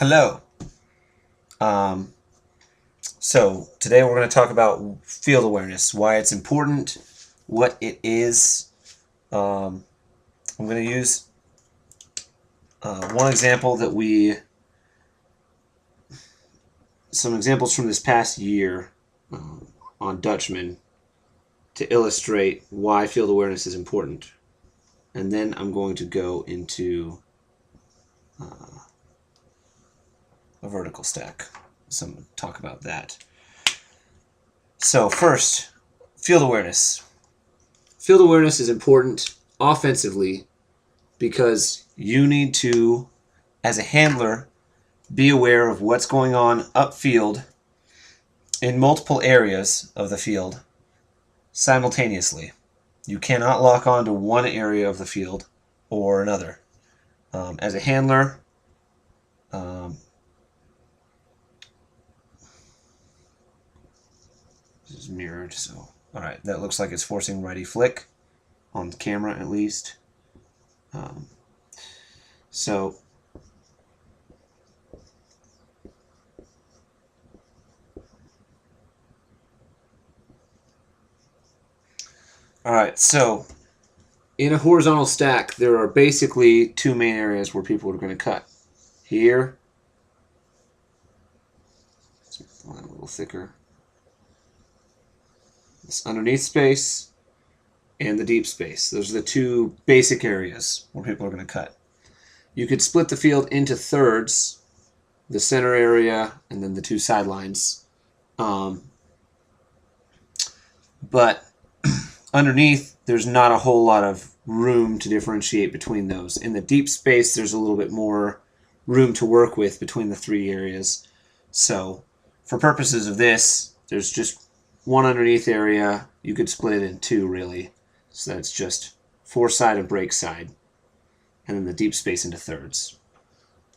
Hello. Um, so today we're going to talk about field awareness, why it's important, what it is. Um, I'm going to use one example some examples from this past year on Dutchman to illustrate why field awareness is important. And then I'm going to go into a vertical stack. So talk about that. So first, field awareness. Field awareness is important offensively because you need to, as a handler, be aware of what's going on upfield in multiple areas of the field simultaneously. You cannot lock on to one area of the field or another. As a handler, this is mirrored, so alright, that looks like it's forcing righty flick on the camera at least. So alright, so in a horizontal stack, there are basically two main areas where people are going to cut. Here, let's make the line a little thicker. This underneath space and the deep space. Those are the two basic areas where people are going to cut. You could split the field into thirds, the center area and then the two sidelines. But underneath, there's not a whole lot of room to differentiate between those. In the deep space, there's a little bit more room to work with between the three areas. So for purposes of this, there's just one underneath area. You could split it in two, really. So that's just foreside and break side. And then the deep space into thirds.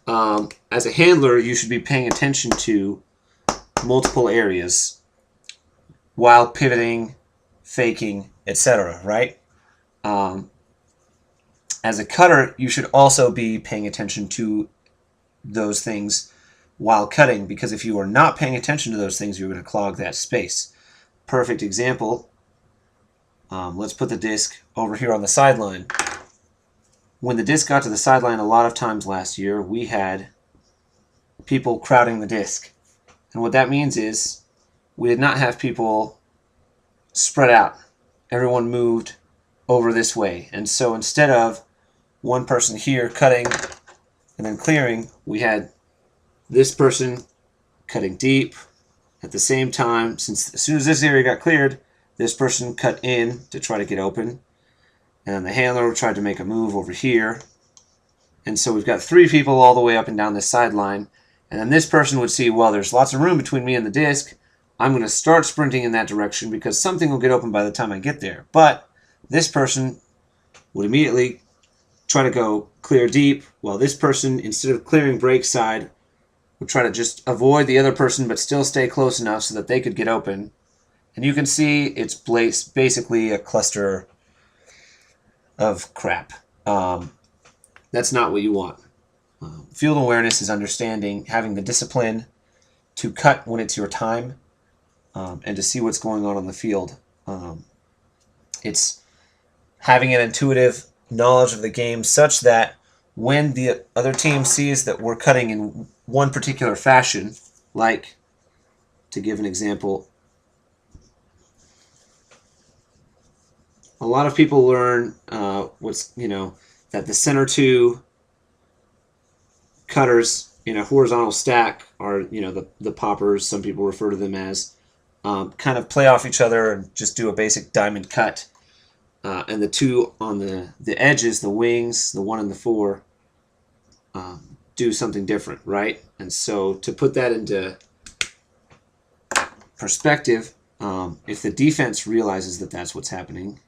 As a handler, you should be paying attention to multiple areas while pivoting, faking, etc., right? As a cutter, you should also be paying attention to those things while cutting, because if you are not paying attention to those things, you're going to clog that space. Perfect example. Let's put the disc over here on the sideline. When the disc got to the sideline, a lot of times last year, we had people crowding the disc. And what that means is we did not have people spread out. Everyone moved over this way. And so instead of one person here cutting and then clearing, we had this person cutting deep at the same time. Since as soon as this area got cleared, this person cut in to try to get open. And then the handler tried to make a move over here. And so we've got three people all the way up and down this sideline. And then this person would see, well, there's lots of room between me and the disc. I'm going to start sprinting in that direction because something will get open by the time I get there. But this person would immediately try to go clear deep, while this person, instead of clearing break side, would try to just avoid the other person but still stay close enough so that they could get open. And you can see it's basically a cluster of crap. That's not what you want. Field awareness is understanding, having the discipline to cut when it's your time, and to see what's going on the field. It's having an intuitive knowledge of the game such that when the other team sees that we're cutting in one particular fashion, like, to give an example, a lot of people learn that the center two cutters in a horizontal stack are, the poppers, some people refer to them as, kind of play off each other and just do a basic diamond cut. And the two on the edges, the wings, the 1 and the 4, do something different, right? And so to put that into perspective, if the defense realizes that that's what's happening,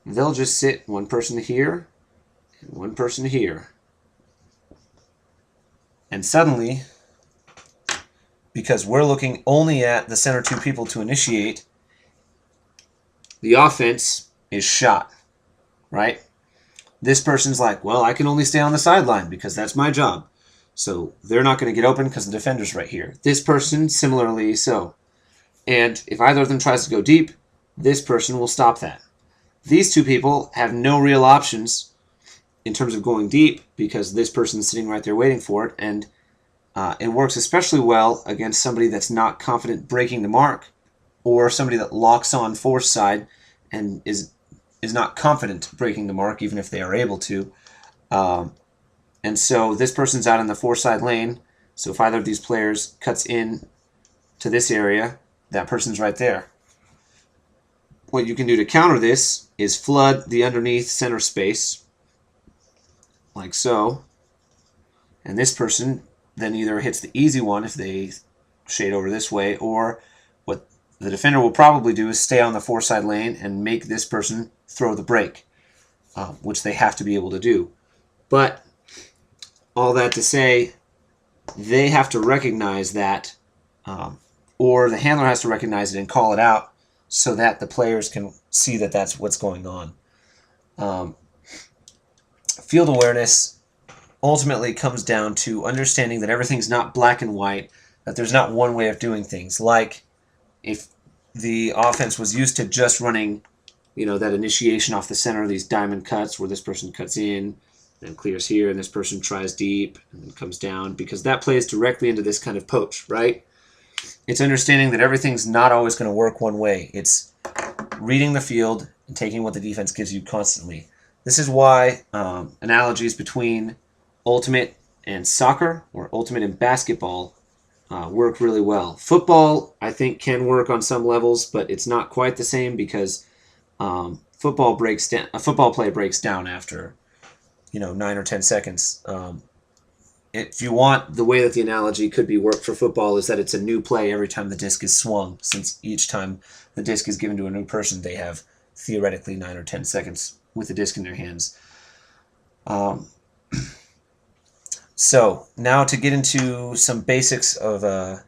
they'll just sit one person here and one person here. And suddenly, because we're looking only at the center two people to initiate, the offense is shot, right? This person's like, well, I can only stay on the sideline because that's my job. So they're not going to get open because the defender's right here. This person, similarly so. And if either of them tries to go deep, this person will stop that. These two people have no real options in terms of going deep because this person's sitting right there waiting for it. And it works especially well against somebody that's not confident breaking the mark, or somebody that locks on force side and is not confident breaking the mark, even if they are able to. And so this person's out in the force side lane. So if either of these players cuts in to this area, that person's right there. What you can do to counter this is flood the underneath center space, like so. And this person then either hits the easy one if they shade over this way, or what the defender will probably do is stay on the force side lane and make this person throw the break, which they have to be able to do. But all that to say, they have to recognize that, or the handler has to recognize it and call it out so that the players can see that that's what's going on. Field awareness ultimately comes down to understanding that everything's not black and white, that there's not one way of doing things. Like if the offense was used to just running, that initiation off the center, these diamond cuts where this person cuts in, then clears here, and this person tries deep, and then comes down, because that plays directly into this kind of poach, right? It's understanding that everything's not always going to work one way. It's reading the field and taking what the defense gives you constantly. This is why analogies between ultimate and soccer, or ultimate and basketball, work really well. Football, I think, can work on some levels, but it's not quite the same because football play breaks down after 9 or 10 seconds. If you want, the way that the analogy could be worked for football is that it's a new play every time the disc is swung, since each time the disc is given to a new person, they have theoretically 9 or 10 seconds with the disc in their hands. So now to get into some basics of a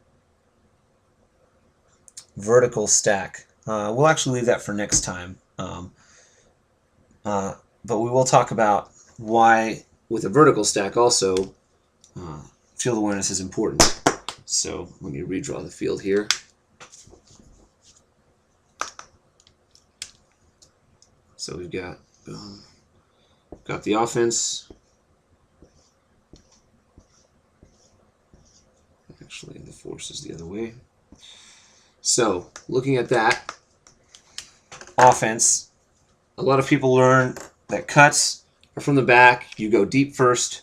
vertical stack. We'll actually leave that for next time. But we will talk about why, with a vertical stack also, field awareness is important. So let me redraw the field here. So we've got the offense. Actually, the force is the other way. So looking at that offense, a lot of people learn that cuts are from the back. You go deep first,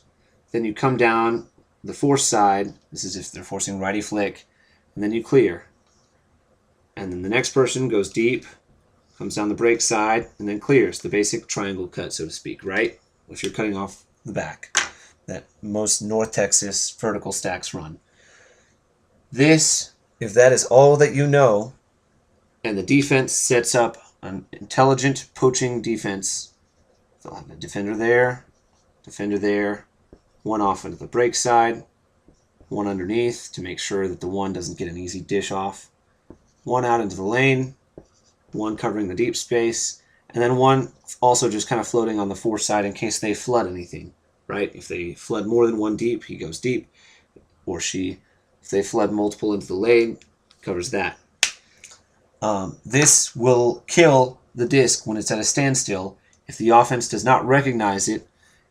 then you come down the force side. This is if they're forcing righty flick, and then you clear. And then the next person goes deep, comes down the break side, and then clears. The basic triangle cut, so to speak, right? If you're cutting off the back, that most North Texas vertical stacks run. This, if that is all that you know, and the defense sets up an intelligent poaching defense, they'll have a defender there, one off into the break side, one underneath to make sure that the one doesn't get an easy dish off, one out into the lane, one covering the deep space, and then one also just kind of floating on the force side in case they flood anything, right? If they flood more than one deep, he goes deep, or she. If they flood multiple into the lane, covers that. This will kill the disc when it's at a standstill if the offense does not recognize it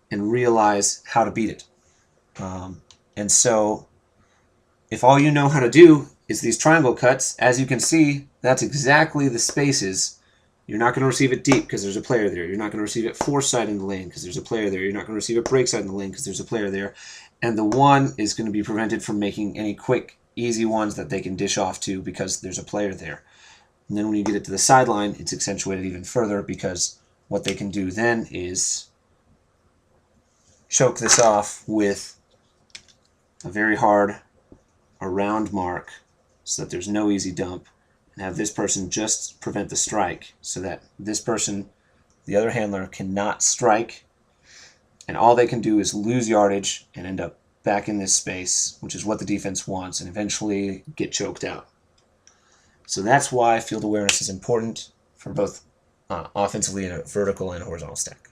and realize how to beat it. And so if all you know how to do is these triangle cuts, as you can see, that's exactly the spaces. You're not going to receive it deep because there's a player there. You're not going to receive it force side in the lane because there's a player there. You're not going to receive it break side in the lane because there's a player there. And the one is going to be prevented from making any quick, easy ones that they can dish off to because there's a player there. And then when you get it to the sideline, it's accentuated even further because what they can do then is choke this off with a very hard, a round mark so that there's no easy dump, and have this person just prevent the strike so that this person, the other handler, cannot strike, and all they can do is lose yardage and end up back in this space, which is what the defense wants, and eventually get choked out. So that's why field awareness is important for both offensively in a vertical and horizontal stack.